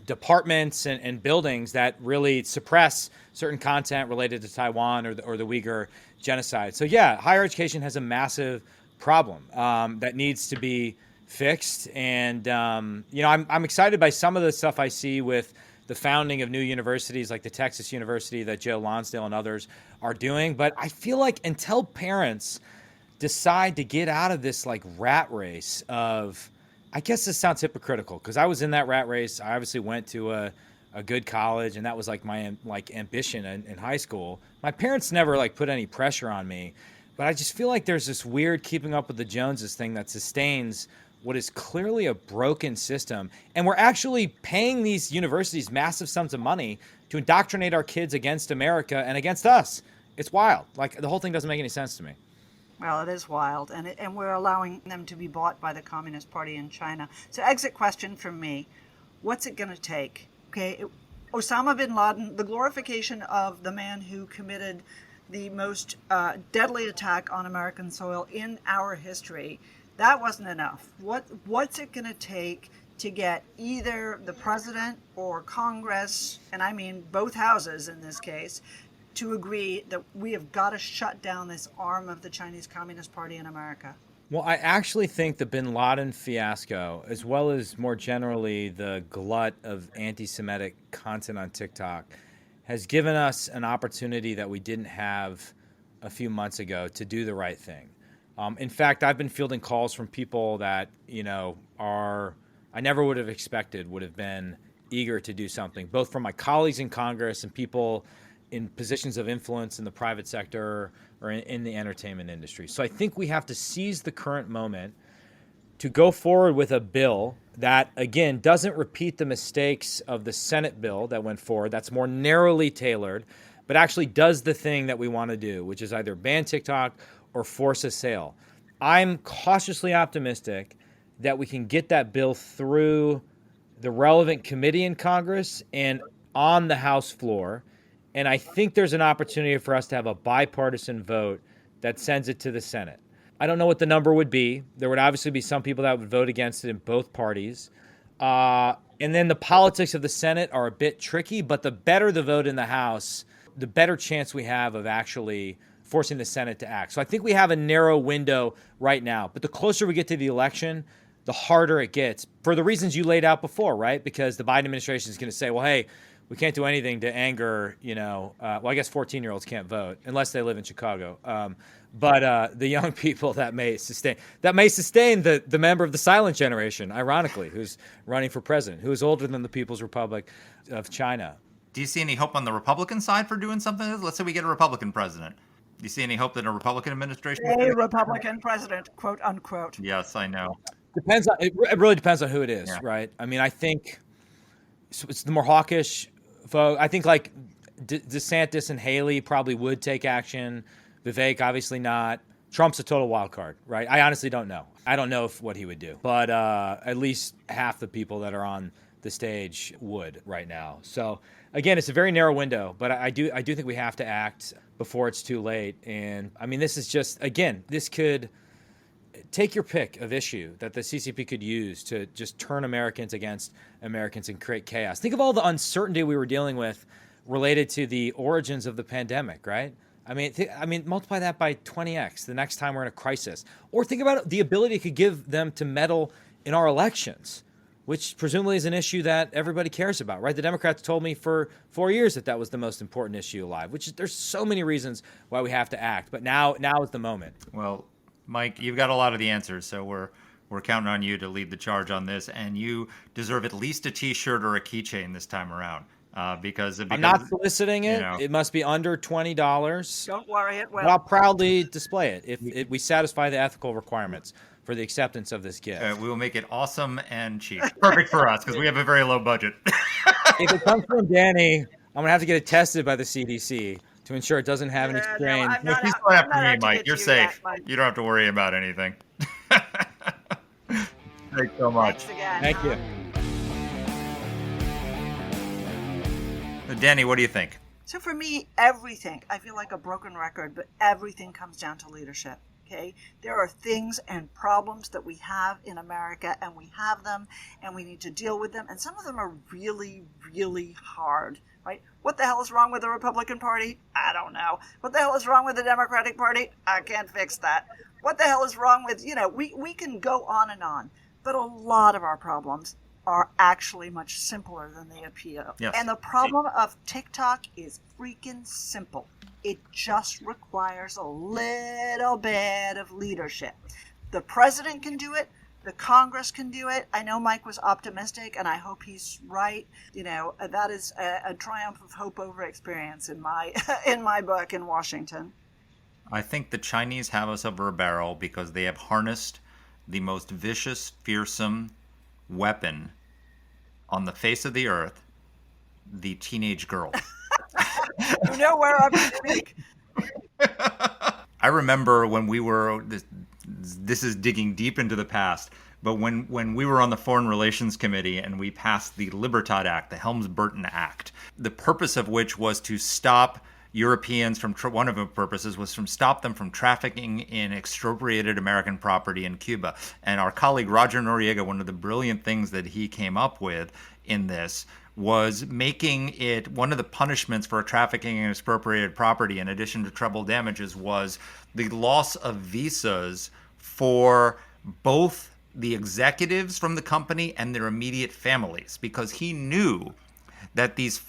departments and buildings that really suppress certain content related to Taiwan or the Uyghur genocide. So yeah, higher education has a massive problem that needs to be fixed. And I'm excited by some of the stuff I see with the founding of new universities like the Texas University that Joe Lonsdale and others are doing. But I feel like until parents decide to get out of this like rat race of, I guess this sounds hypocritical because I was in that rat race. I obviously went to a good college, and that was like my ambition in high school. My parents never like put any pressure on me, but I just feel like there's this weird keeping up with the Joneses thing that sustains what is clearly a broken system. And we're actually paying these universities massive sums of money to indoctrinate our kids against America and against us. It's wild. Like the whole thing doesn't make any sense to me. Well, it is wild, and we're allowing them to be bought by the Communist Party in China. So exit question from me, what's it going to take? Okay, Osama bin Laden, the glorification of the man who committed the most deadly attack on American soil in our history, that wasn't enough. What's it going to take to get either the president or Congress, and I mean both houses in this case, to agree that we have got to shut down this arm of the Chinese Communist Party in America? Well, I actually think the bin Laden fiasco, as well as more generally the glut of anti-Semitic content on TikTok, has given us an opportunity that we didn't have a few months ago to do the right thing. In fact, I've been fielding calls from people that, I never would have expected would have been eager to do something, both from my colleagues in Congress and people in positions of influence in the private sector or in the entertainment industry. So I think we have to seize the current moment to go forward with a bill that, again, doesn't repeat the mistakes of the Senate bill that went forward, that's more narrowly tailored, but actually does the thing that we want to do, which is either ban TikTok or force a sale. I'm cautiously optimistic that we can get that bill through the relevant committee in Congress and on the House floor. And I think there's an opportunity for us to have a bipartisan vote that sends it to the Senate. I don't know what the number would be. There would obviously be some people that would vote against it in both parties. And then the politics of the Senate are a bit tricky, but the better the vote in the House, the better chance we have of actually forcing the Senate to act. So I think we have a narrow window right now. But the closer we get to the election, the harder it gets for the reasons you laid out before, right? Because the Biden administration is going to say, well, hey, we can't do anything to anger, I guess 14-year-olds can't vote unless they live in Chicago. But the young people that may sustain the member of the silent generation, ironically, who's running for president, who is older than the People's Republic of China. Do you see any hope on the Republican side for doing something? Let's say we get a Republican president. You see any hope that a Republican administration? A Republican president, quote unquote. Yes, I know. Depends on it. Really depends on who it is, Yeah. right? I mean, I think it's the more hawkish vote. I think like DeSantis and Haley probably would take action. Vivek obviously not. Trump's a total wild card, right? I honestly don't know. I don't know what he would do, but at least half the people that are on the stage would right now. So again, it's a very narrow window, but I do think we have to act before it's too late. And I mean, this is just, again, this could take your pick of issue that the CCP could use to just turn Americans against Americans and create chaos. Think of all the uncertainty we were dealing with related to the origins of the pandemic, right? I mean, multiply that by 20x the next time we're in a crisis. Or think about the ability it could give them to meddle in our elections, which presumably is an issue that everybody cares about, right? The Democrats told me for 4 years that was the most important issue alive, which there's so many reasons why we have to act. But now is the moment. Well, Mike, you've got a lot of the answers, so we're counting on you to lead the charge on this, and you deserve at least a T-shirt or a keychain this time around. Because I'm not soliciting it. You know, it must be under $20. Don't worry, it will. But I'll proudly display it if we satisfy the ethical requirements for the acceptance of this gift. we will make it awesome and cheap. Perfect for us because we have a very low budget. If it comes from Danny, I'm gonna have to get it tested by the CDC to ensure it doesn't have any strain. You still have to me, Mike. You're safe. You don't have to worry about anything. Thanks so much. Thanks again. Thank you. Danny, what do you think? So for me, everything, I feel like a broken record, but everything comes down to leadership. Okay, there are things and problems that we have in America, and we have them, and we need to deal with them. And some of them are really, really hard, right? What the hell is wrong with the Republican Party? I don't know. What the hell is wrong with the Democratic Party? I can't fix that. What the hell is wrong with, we can go on, but a lot of our problems are actually much simpler than they appear. Yes. And the problem of TikTok is freaking simple. It just requires a little bit of leadership. The president can do it. The Congress can do it. I know Mike was optimistic, and I hope he's right. That is a triumph of hope over experience in my in my book in Washington. I think the Chinese have us over a barrel because they have harnessed the most vicious, fearsome weapon on the face of the earth, the teenage girl. You know where I'm speak. I remember when we were, this is digging deep into the past, but when we were on the Foreign Relations Committee and we passed the Libertad Act, the Helms-Burton Act, the purpose of which was to stop Europeans from, one of the purposes was to stop them from trafficking in expropriated American property in Cuba. And our colleague Roger Noriega, one of the brilliant things that he came up with in this was making it one of the punishments for trafficking in expropriated property, in addition to treble damages, was the loss of visas for both the executives from the company and their immediate families, because he knew that these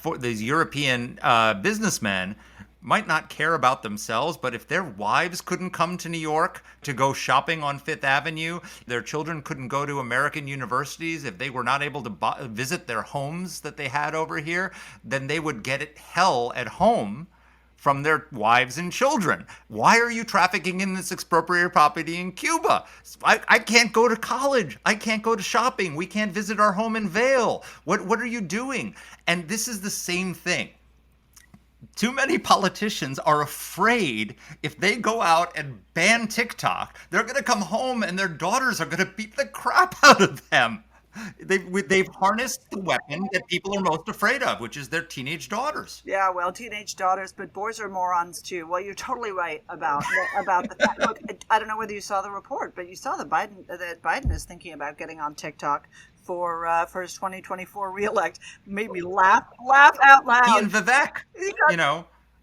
European businessmen might not care about themselves, but if their wives couldn't come to New York to go shopping on Fifth Avenue, their children couldn't go to American universities, if they were not able to visit their homes that they had over here, then they would get it hell at home from their wives and children. Why are you trafficking in this expropriated property in Cuba? I can't go to college. I can't go to shopping. We can't visit our home in Vail. What are you doing? And this is the same thing. Too many politicians are afraid if they go out and ban TikTok, they're going to come home and their daughters are going to beat the crap out of them. They've harnessed the weapon that people are most afraid of, which is their teenage daughters. Yeah, well, teenage daughters, but boys are morons too. Well, you're totally right about the fact. Look, I don't know whether you saw the report, but you saw that Biden is thinking about getting on TikTok for his 2024 reelect. Made me laugh out loud. He and Vivek,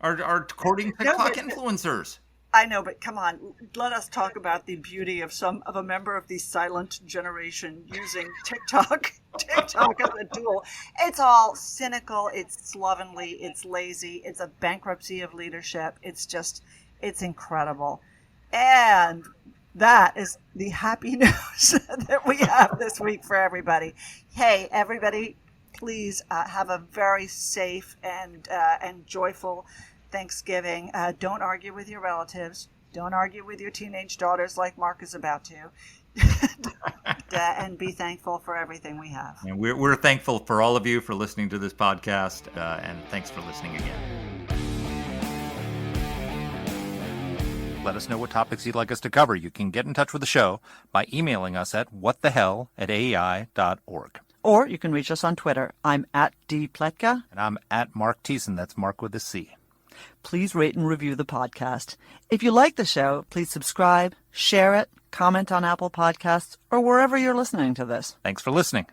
are courting TikTok influencers. I know, but come on, let us talk about the beauty of a member of the silent generation using TikTok as a tool. It's all cynical, it's slovenly, it's lazy, it's a bankruptcy of leadership. It's incredible. And that is the happy news that we have this week for everybody. Hey, everybody, please have a very safe and joyful Thanksgiving. Don't argue with your relatives. Don't argue with your teenage daughters like Mark is about to. And be thankful for everything we have. And we're thankful for all of you for listening to this podcast, and thanks for listening again. Let us know what topics you'd like us to cover. You can get in touch with the show by emailing us at whatthehell@aei.org. Or you can reach us on Twitter. I'm at @dpletka. And I'm at Mark Thiessen. That's Mark with a C. Please rate and review the podcast. If you like the show, please subscribe, share it, comment on Apple Podcasts, or wherever you're listening to this. Thanks for listening.